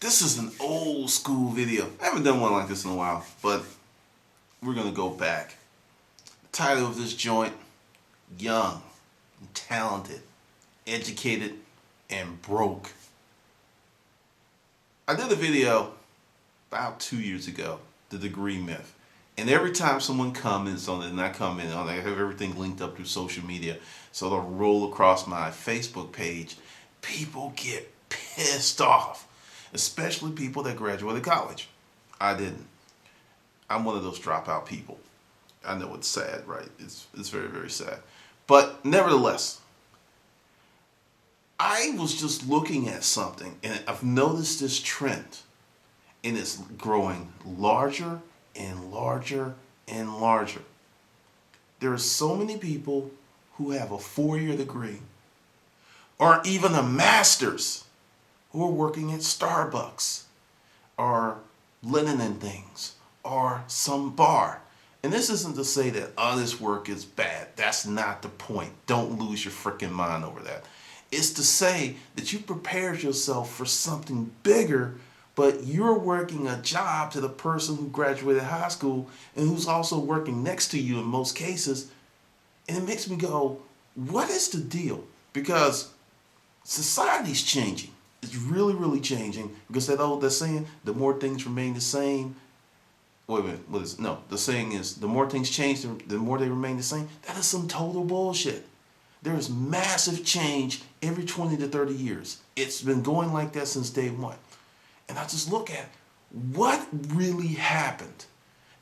This is an old school video. I haven't done one like this in a while, but we're gonna go back. The title of this joint, Young, Talented, Educated, and Broke. I did a video about 2 years ago, The Degree Myth. And every time someone comments on it, and I comment on it, I have everything linked up through social media, so it'll roll across my Facebook page. People get pissed off, especially people that graduated college. I didn't. I'm one of those dropout people. I know it's sad, right? It's very, very sad. But nevertheless, I was just looking at something, and I've noticed this trend, and it's growing larger and larger and larger. There are so many people who have a 4-year degree or even a master's who are working at Starbucks or linen and things or some bar. And this isn't to say that this work is bad. That's not the point. Don't lose your freaking mind over that. It's to say that you prepared yourself for something bigger, but you're working a job to the person who graduated high school and who's also working next to you in most cases. And it makes me go, what is the deal? Because society's changing. It's really, really changing. Because that saying, the more things remain the same. Wait a minute, what is it? No, the saying is, the more things change, the more they remain the same. That is some total bullshit. There is massive change every 20 to 30 years. It's been going like that since day one. And I just look at what really happened.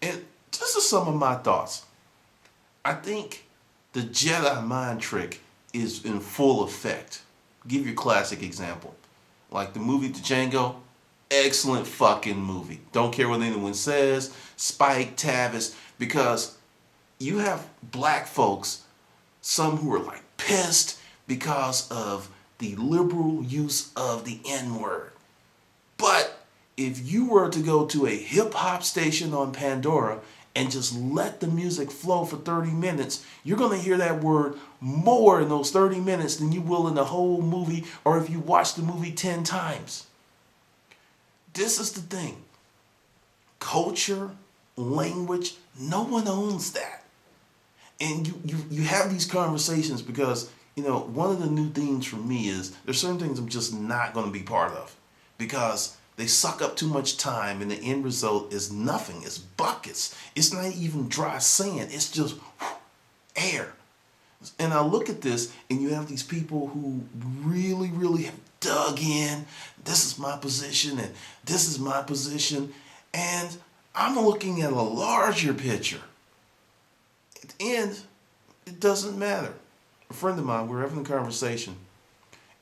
And this is some of my thoughts. I think the Jedi mind trick is in full effect. I'll give you a classic example. Like the movie Django, excellent fucking movie. Don't care what anyone says, Spike, Tavis, because you have black folks, some who are like pissed because of the liberal use of the N-word. But if you were to go to a hip-hop station on Pandora and just let the music flow for 30 minutes, you're going to hear that word more in those 30 minutes than you will in the whole movie or if you watch the movie 10 times. This is the thing. Culture, language, no one owns that. And you have these conversations because, one of the new themes for me is there's certain things I'm just not going to be part of because they suck up too much time and the end result is nothing. It's buckets. It's not even dry sand. It's just air. And I look at this and you have these people who really, really have dug in. This is my position and this is my position. And I'm looking at a larger picture. At the end, it doesn't matter. A friend of mine, we were having a conversation,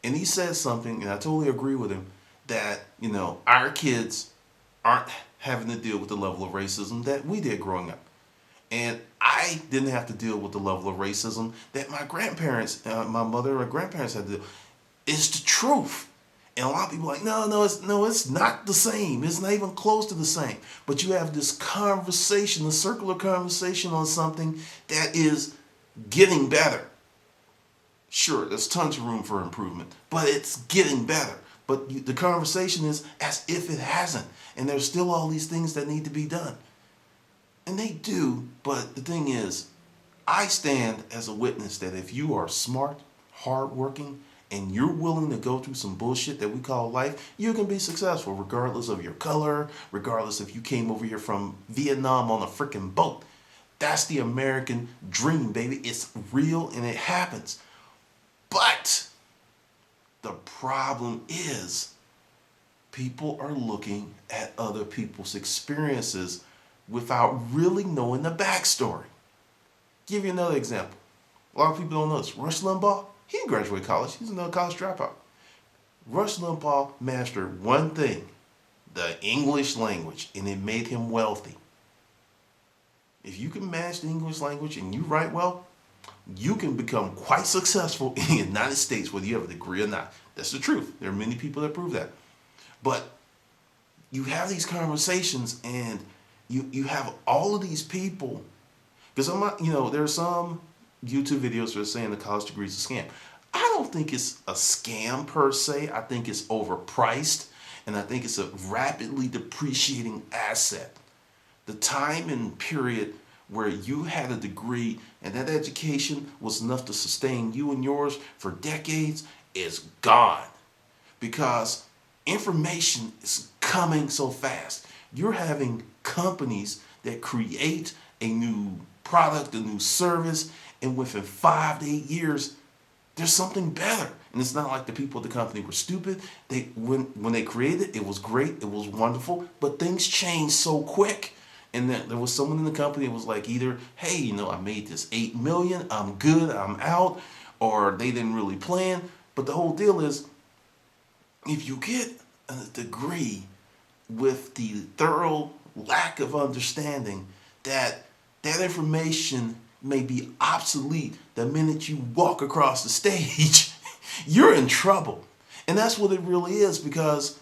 and he said something, and I totally agree with him, that, our kids aren't having to deal with the level of racism that we did growing up. And I didn't have to deal with the level of racism that my grandparents, my mother or grandparents had to deal with. It's the truth. And a lot of people are like, no, it's not the same. It's not even close to the same. But you have this conversation, a circular conversation on something that is getting better. Sure, there's tons of room for improvement, but it's getting better. But the conversation is as if it hasn't. And there's still all these things that need to be done. And they do, but the thing is, I stand as a witness that if you are smart, hardworking, and you're willing to go through some bullshit that we call life, you can be successful regardless of your color, regardless if you came over here from Vietnam on a freaking boat. That's the American dream, baby. It's real and it happens. But the problem is people are looking at other people's experiences without really knowing the backstory. Give you another example. A lot of people don't know this. Rush Limbaugh, he didn't graduate college. He's another college dropout. Rush Limbaugh mastered one thing, the English language, and it made him wealthy. If you can master the English language and you write well, you can become quite successful in the United States, whether you have a degree or not. That's the truth. There are many people that prove that. But you have these conversations and you have all of these people, because there are some YouTube videos that are saying the college degree is a scam. I don't think it's a scam per se. I think it's overpriced. and I think it's a rapidly depreciating asset. The time and period where you had a degree and that education was enough to sustain you and yours for decades is gone, because information is coming so fast. You're having companies that create a new product, a new service, and within 5 to 8 years, there's something better. And it's not like the people at the company were stupid. When they created it, it was great, it was wonderful, but things change so quick. And then there was someone in the company that was like, either, hey, I made this 8 million, I'm good, I'm out, or they didn't really plan. But the whole deal is, if you get a degree with the thorough lack of understanding that that information may be obsolete the minute you walk across the stage, you're in trouble. And that's what it really is, because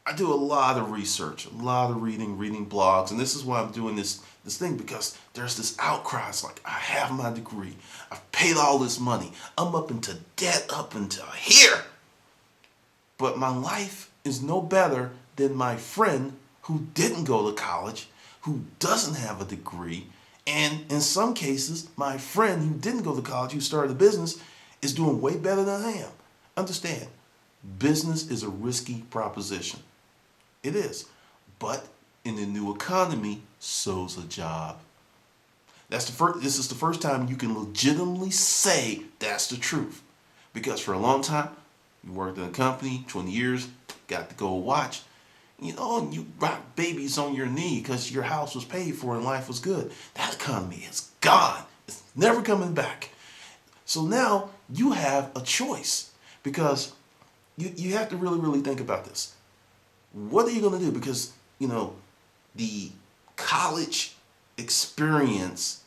I do a lot of research, a lot of reading blogs, and this is why I'm doing this thing, because there's this outcry. It's like, I have my degree, I've paid all this money, I'm up into debt up until here, but my life is no better than my friend who didn't go to college, who doesn't have a degree, and in some cases, my friend who didn't go to college, who started a business, is doing way better than I am. Understand, business is a risky proposition. It is. But in the new economy, so's a job. This is the first time you can legitimately say that's the truth. Because for a long time, you worked in a company, 20 years, got to go watch, and you rock babies on your knee because your house was paid for and life was good. That economy is gone. It's never coming back. So now you have a choice, because you have to really, really think about this. What are you going to do? Because, the college experience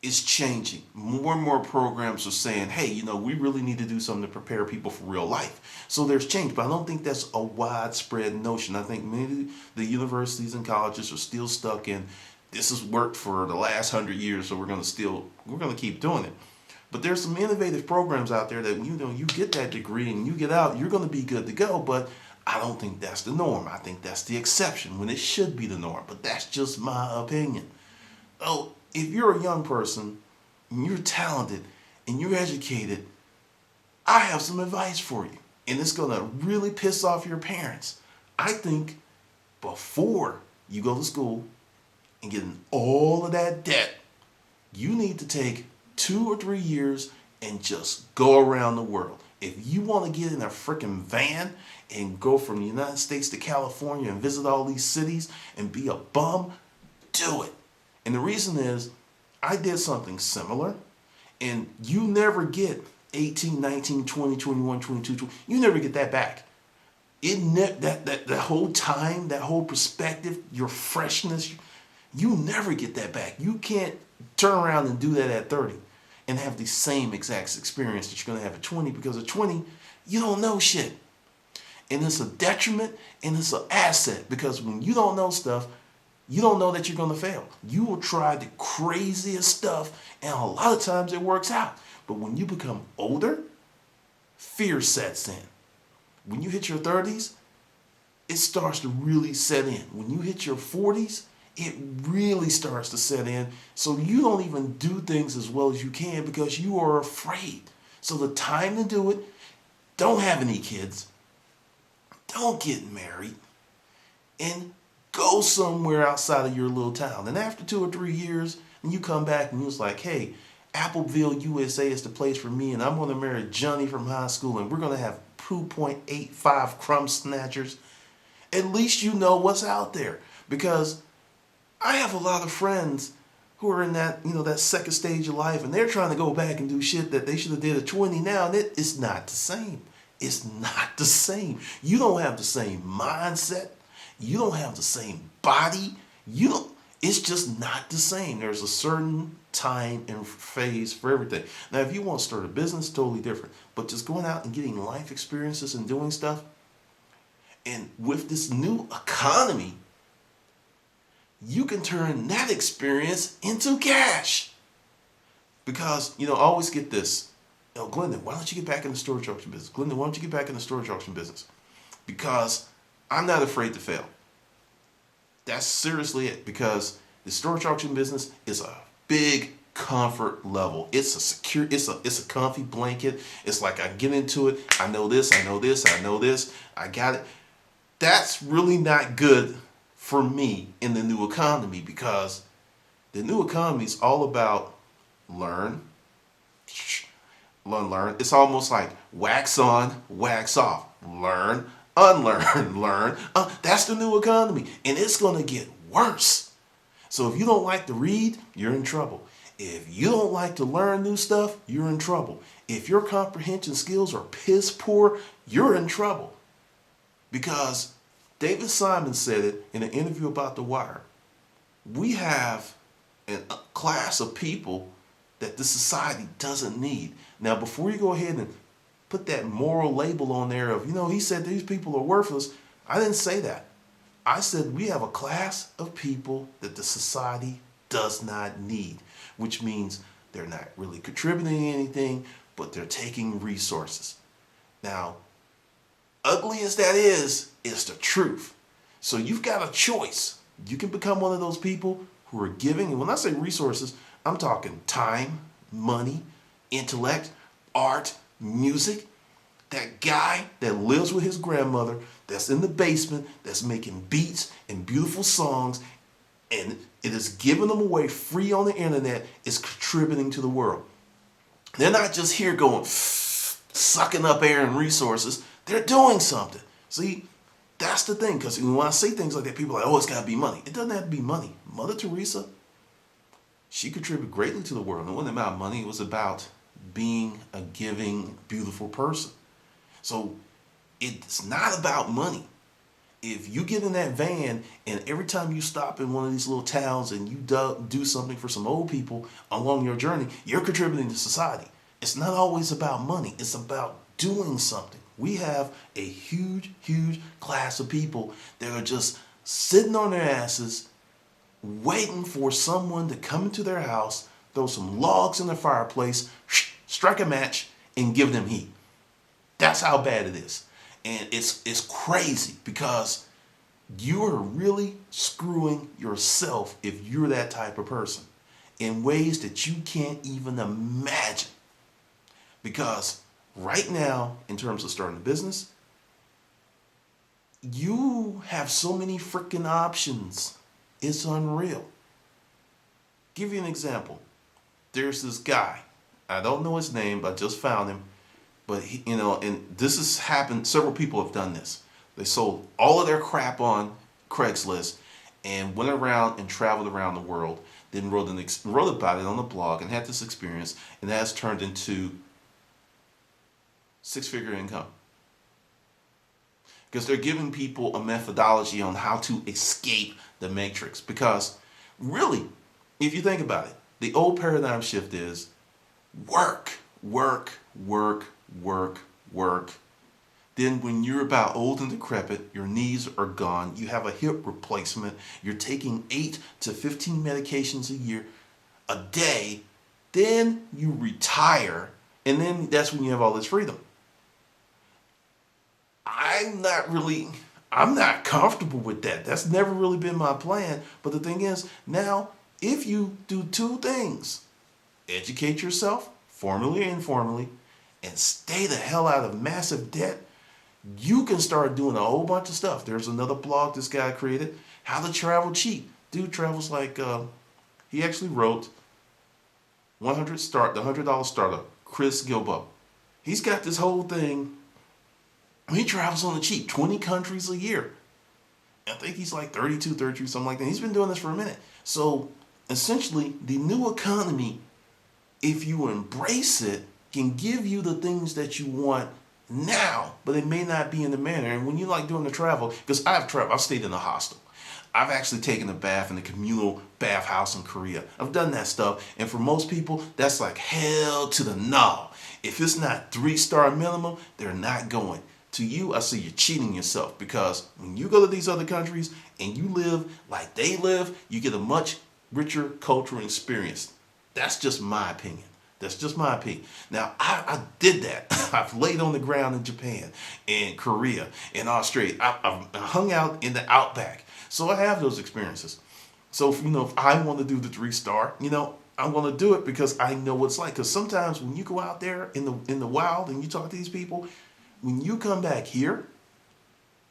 is changing. More and more programs are saying, hey, we really need to do something to prepare people for real life. So there's change, but I don't think that's a widespread notion. I think many the universities and colleges are still stuck in, this has worked for the last 100 years, so we're going to keep doing it. But there's some innovative programs out there that, you get that degree and you get out, you're going to be good to go. But I don't think that's the norm. I think that's the exception when it should be the norm. But that's just my opinion. Oh, if you're a young person and you're talented and you're educated, I have some advice for you. And it's going to really piss off your parents. I think before you go to school and get in all of that debt, you need to take 2 or 3 years and just go around the world. If you want to get in a freaking van and go from the United States to California and visit all these cities and be a bum, do it. And the reason is, I did something similar, and you never get 18, 19, 20, 21, 22, 20. You never get that back. That whole time, that whole perspective, your freshness, you never get that back. You can't turn around and do that at 30 and have the same exact experience that you're going to have at 20, because at 20, you don't know shit. And it's a detriment and it's an asset, because when you don't know stuff, you don't know that you're going to fail. You will try the craziest stuff, and a lot of times it works out. But when you become older, fear sets in. When you hit your 30s, it starts to really set in. When you hit your 40s, it really starts to set in. So you don't even do things as well as you can because you are afraid. So the time to do it, don't have any kids, don't get married, and go somewhere outside of your little town. And after 2 or 3 years, and you come back and you're like, hey, Appleville, USA is the place for me, and I'm going to marry Johnny from high school, and we're going to have 2.85 crumb snatchers. At least you know what's out there. Because I have a lot of friends who are in that, that second stage of life, and they're trying to go back and do shit that they should have did at 20 now, and it's not the same. It's not the same. You don't have the same mindset. You don't have the same body. It's just not the same. There's a certain time and phase for everything. Now, if you want to start a business, totally different. But just going out and getting life experiences and doing stuff, and with this new economy, you can turn that experience into cash. Because, I always get this, Glendon, why don't you get back in the storage auction business? Glendon, why don't you get back in the storage auction business? because I'm not afraid to fail. That's seriously it, because the storage auction business is a big comfort level. It's a secure, it's a comfy blanket. It's like I get into it, I know this, I know this, I know this, I got it. That's really not good for me in the new economy, because the new economy is all about learn, learn. It's almost like wax on, wax off. Learn, unlearn, learn. That's the new economy, and it's going to get worse. So if you don't like to read, you're in trouble. If you don't like to learn new stuff, you're in trouble. If your comprehension skills are piss poor, you're in trouble. Because David Simon said it in an interview about The Wire. We have a class of people that the society doesn't need. Now, before you go ahead and put that moral label on there of, he said these people are worthless, I didn't say that. I said we have a class of people that the society does not need, which means they're not really contributing anything, but they're taking resources. Now, ugly as that is, it's the truth. So you've got a choice. You can become one of those people who are giving, and when I say resources, I'm talking time, money, intellect, art, music. That guy that lives with his grandmother, that's in the basement, that's making beats and beautiful songs, and it is giving them away free on the internet, is contributing to the world. They're not just here going, sucking up air and resources. They're doing something. See, that's the thing, because when I say things like that, people are like, oh, it's got to be money. It doesn't have to be money. Mother Teresa, she contributed greatly to the world. It wasn't about money. It was about being a giving, beautiful person. So it's not about money. If you get in that van and every time you stop in one of these little towns and you do something for some old people along your journey, you're contributing to society. It's not always about money. It's about doing something. We have a huge, huge class of people that are just sitting on their asses, waiting for someone to come into their house, throw some logs in the fireplace, strike a match, and give them heat. That's how bad it is. And it's crazy, because you are really screwing yourself if you're that type of person in ways that you can't even imagine. Because right now, in terms of starting a business, you have so many freaking options. It's unreal. Give you an example. There's this guy. I don't know his name, but I just found him. But he, and this has happened. Several people have done this. They sold all of their crap on Craigslist and went around and traveled around the world. Then wrote about it on the blog and had this experience, and that has turned into six-figure income. Because they're giving people a methodology on how to escape the matrix. Because really, if you think about it, the old paradigm shift is work, work, work, work, work. Then when you're about old and decrepit, your knees are gone, you have a hip replacement, you're taking 8 to 15 medications a day, then you retire, and then that's when you have all this freedom. I'm not comfortable with that. That's never really been my plan. But the thing is, now, if you do two things, educate yourself, formally and informally, and stay the hell out of massive debt, you can start doing a whole bunch of stuff. There's another blog this guy created, How to Travel Cheap. Dude travels like, he actually wrote the $100 Startup, Chris Gilbo. He's got this whole thing. He travels on the cheap, 20 countries a year. I think he's like 33, something like that. He's been doing this for a minute. So essentially, the new economy, if you embrace it, can give you the things that you want now, but it may not be in the manner. And when you like doing the travel, because I've stayed in a hostel. I've actually taken a bath in a communal bathhouse in Korea. I've done that stuff. And for most people, that's like hell to the no. If it's not 3-star minimum, they're not going. To you, I say you're cheating yourself, because when you go to these other countries and you live like they live, you get a much richer cultural experience. That's just my opinion. That's just my opinion. Now, I did that. I've laid on the ground in Japan, in Korea, in Australia. I've hung out in the outback. So I have those experiences. So, if I want to do the 3-star, I'm going to do it because I know what it's like. Because sometimes when you go out there in the wild and you talk to these people, when you come back here,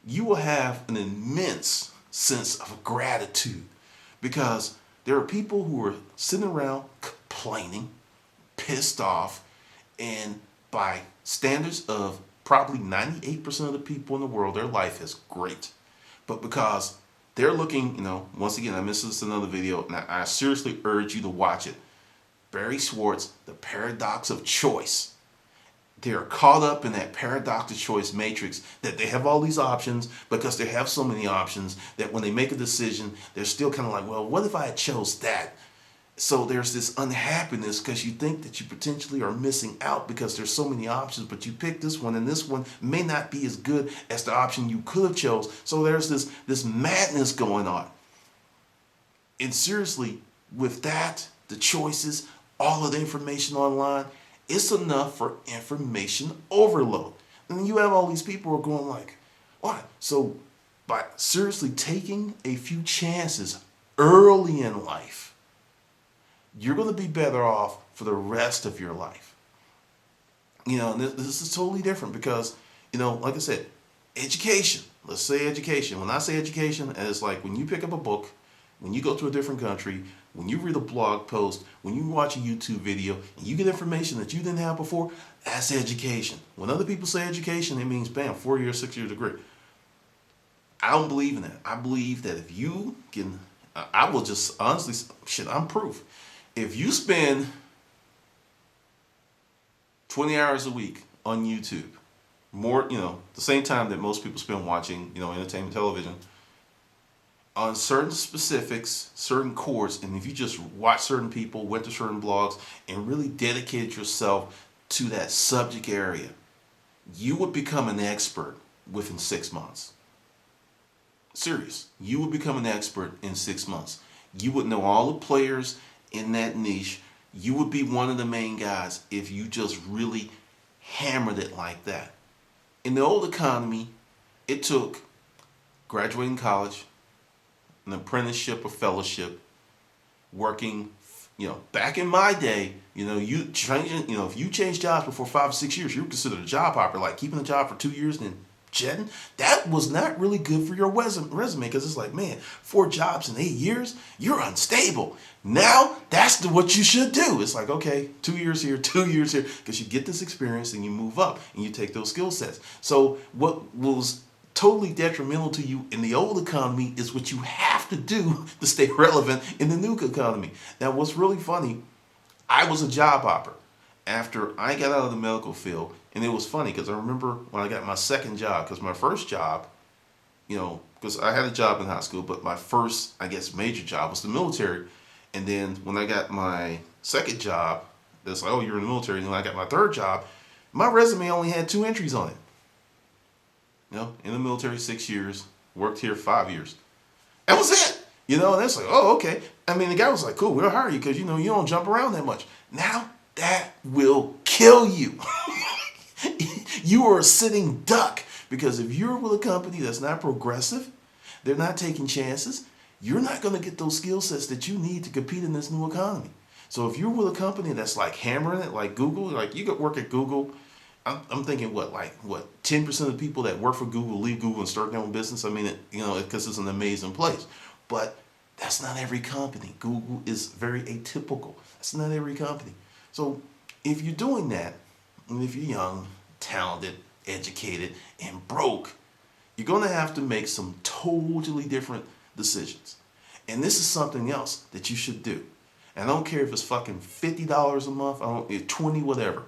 you will have an immense sense of gratitude because there are people who are sitting around complaining, pissed off, and by standards of probably 98% of the people in the world, their life is great. But because they're looking, once again, I missed this another video, and I seriously urge you to watch it. Barry Schwartz, The Paradox of Choice. They're caught up in that paradox of choice matrix that they have all these options because they have so many options that when they make a decision, they're still kind of like, well, what if I had chose that? So there's this unhappiness because you think that you potentially are missing out because there's so many options, but you pick this one and this one may not be as good as the option you could have chose. So there's this madness going on. And seriously, with that, the choices, all of the information online, it's enough for information overload. And you have all these people who are going like, what? So by seriously taking a few chances early in life, you're going to be better off for the rest of your life. And this is totally different because, like I said, education. Let's say education. When I say education, it's like when you pick up a book, when you go to a different country, when you read a blog post, when you watch a YouTube video, and you get information that you didn't have before, that's education. When other people say education, it means, bam, 4-year, 6-year degree. I don't believe in that. I believe that if you can, I will just honestly, I'm proof. If you spend 20 hours a week on YouTube, more, the same time that most people spend watching, entertainment television, on certain specifics, certain courses, and if you just watch certain people, went to certain blogs, and really dedicated yourself to that subject area, you would become an expert within 6 months. Serious. You would become an expert in 6 months. You would know all the players in that niche. You would be one of the main guys if you just really hammered it like that. In the old economy, it took graduating college, an apprenticeship or fellowship, working, back in my day, you changing, if you changed jobs before 5 or 6 years, you were considered a job hopper, like keeping a job for 2 years and then jetting. That was not really good for your resume because it's like, man, 4 jobs in 8 years, you're unstable. Now that's what you should do. It's like, okay, 2 years here, 2 years here, because you get this experience and you move up and you take those skill sets. So what was totally detrimental to you in the old economy is what you have to do to stay relevant in the new economy. Now, what's really funny, I was a job hopper after I got out of the medical field, and it was funny because I remember when I got my second job, because my first job, because I had a job in high school, but my first, I guess, major job was the military. And then when I got my second job, it's like, oh, you're in the military. And when I got my third job, my resume only had 2 entries on it. In the military 6 years, worked here 5 years. That was it. And it's like, oh, okay. I mean, the guy was like, cool, we'll hire you because, you don't jump around that much. Now, that will kill you. You are a sitting duck because if you're with a company that's not progressive, they're not taking chances, you're not going to get those skill sets that you need to compete in this new economy. So if you're with a company that's like hammering it, like Google, like you could work at Google, I'm thinking 10% of the people that work for Google leave Google and start their own business. I mean, because it's an amazing place. But that's not every company. Google is very atypical. That's not every company. So if you're doing that, and if you're young, talented, educated, and broke, you're going to have to make some totally different decisions. And this is something else that you should do. And I don't care if it's fucking $50 a month, $20, whatever.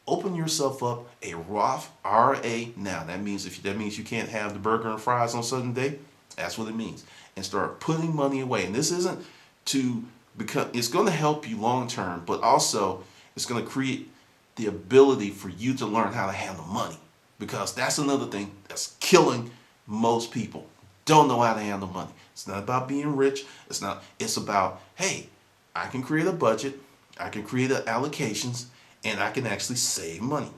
Open yourself up a Roth IRA now. That means you can't have the burger and fries on Sunday. That's what it means. And start putting money away. And this isn't to become. It's going to help you long term, but also it's going to create the ability for you to learn how to handle money, because that's another thing that's killing most people. Don't know how to handle money. It's not about being rich. It's about, hey, I can create a budget. I can create allocations, and I can actually save money.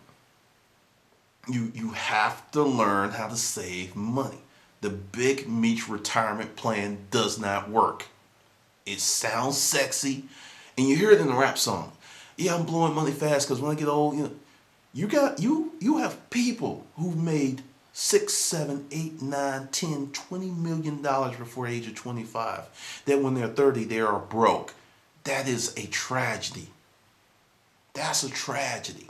You have to learn how to save money. The big meat retirement plan does not work. It sounds sexy, and you hear it in a rap song. Yeah, I'm blowing money fast because when I get old, you have people who've made 6, 7, 8, 9, 10, $20 million before the age of 25. That when they're 30, they are broke. That is a tragedy. That's a tragedy.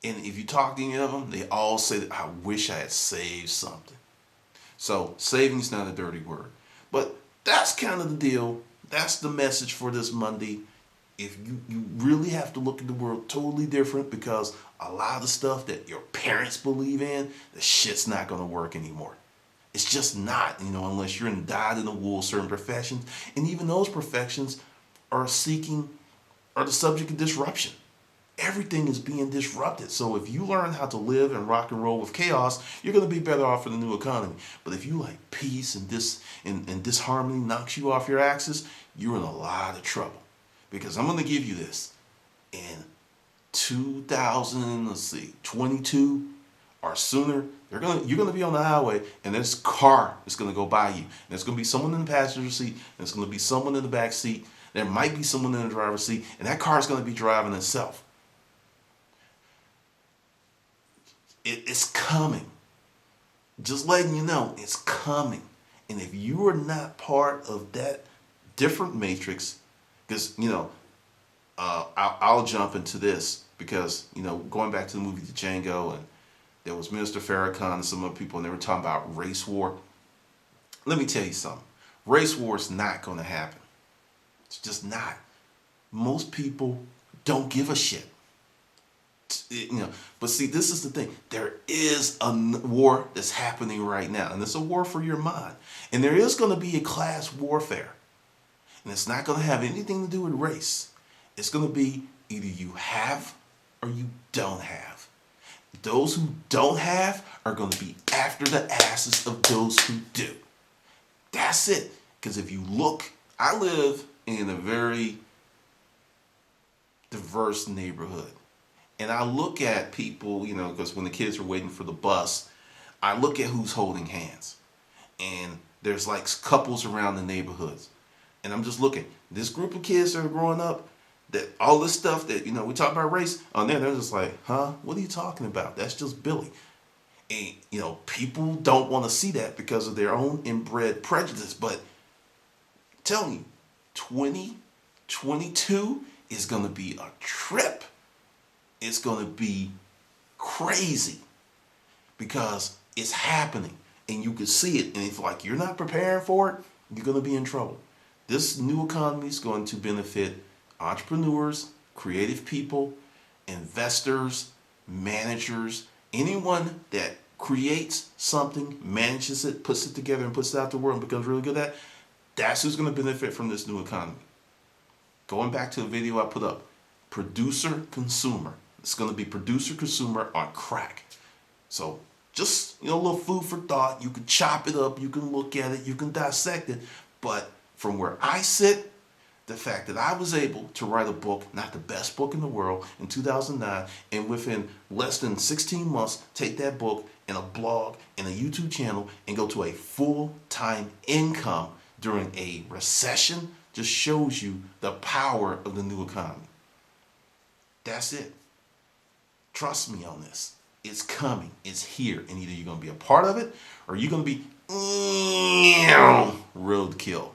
And if you talk to any of them, they all say that I wish I had saved something. So saving's not a dirty word. But that's kind of the deal. That's the message for this Monday. If you really have to look at the world totally different, because a lot of the stuff that your parents believe in, the shit's not going to work anymore. It's just not, unless you're in dyed in the wool certain professions. And even those professions are the subject of disruption. Everything is being disrupted. So if you learn how to live and rock and roll with chaos, you're going to be better off in the new economy. But if you like peace and disharmony knocks you off your axis, you're in a lot of trouble. Because I'm going to give you this. In 2022 or sooner, you're going to be on the highway, and this car is going to go by you. And there's going to be someone in the passenger seat, and there's going to be someone in the back seat. There might be someone in the driver's seat, and that car is going to be driving itself. It's coming. Just letting you know, it's coming. And if you are not part of that different matrix, because, I'll jump into this because, going back to the movie Django, and there was Minister Farrakhan and some other people, and they were talking about race war. Let me tell you something. Race war is not going to happen. It's just not. Most people don't give a shit. But see, this is the thing. There is a war that's happening right now, and it's a war for your mind. And there is going to be a class warfare. And it's not going to have anything to do with race. It's going to be either you have or you don't have. Those who don't have are going to be after the asses of those who do. That's it. Because if you look, I live in a very diverse neighborhood. And I look at people, because when the kids are waiting for the bus, I look at who's holding hands. And there's like couples around the neighborhoods. And I'm just looking. This group of kids that are growing up, that all this stuff that, we talk about race, on there, they're just like, huh? What are you talking about? That's just Billy. And, people don't want to see that because of their own inbred prejudice. But I'm telling you, 2022 is going to be a trip. It's going to be crazy because it's happening and you can see it. And if you're not preparing for it, you're going to be in trouble. This new economy is going to benefit entrepreneurs, creative people, investors, managers, anyone that creates something, manages it, puts it together and puts it out to the world and becomes really good at it. That's who's going to benefit from this new economy. Going back to the video I put up, producer consumer. It's going to be producer consumer on crack. So just, a little food for thought. You can chop it up. You can look at it. You can dissect it. But from where I sit, the fact that I was able to write a book, not the best book in the world, in 2009, and within less than 16 months, take that book and a blog and a YouTube channel and go to a full-time income during a recession just shows you the power of the new economy. That's it. Trust me on this. It's coming. It's here. And either you're going to be a part of it or you're going to be roadkill.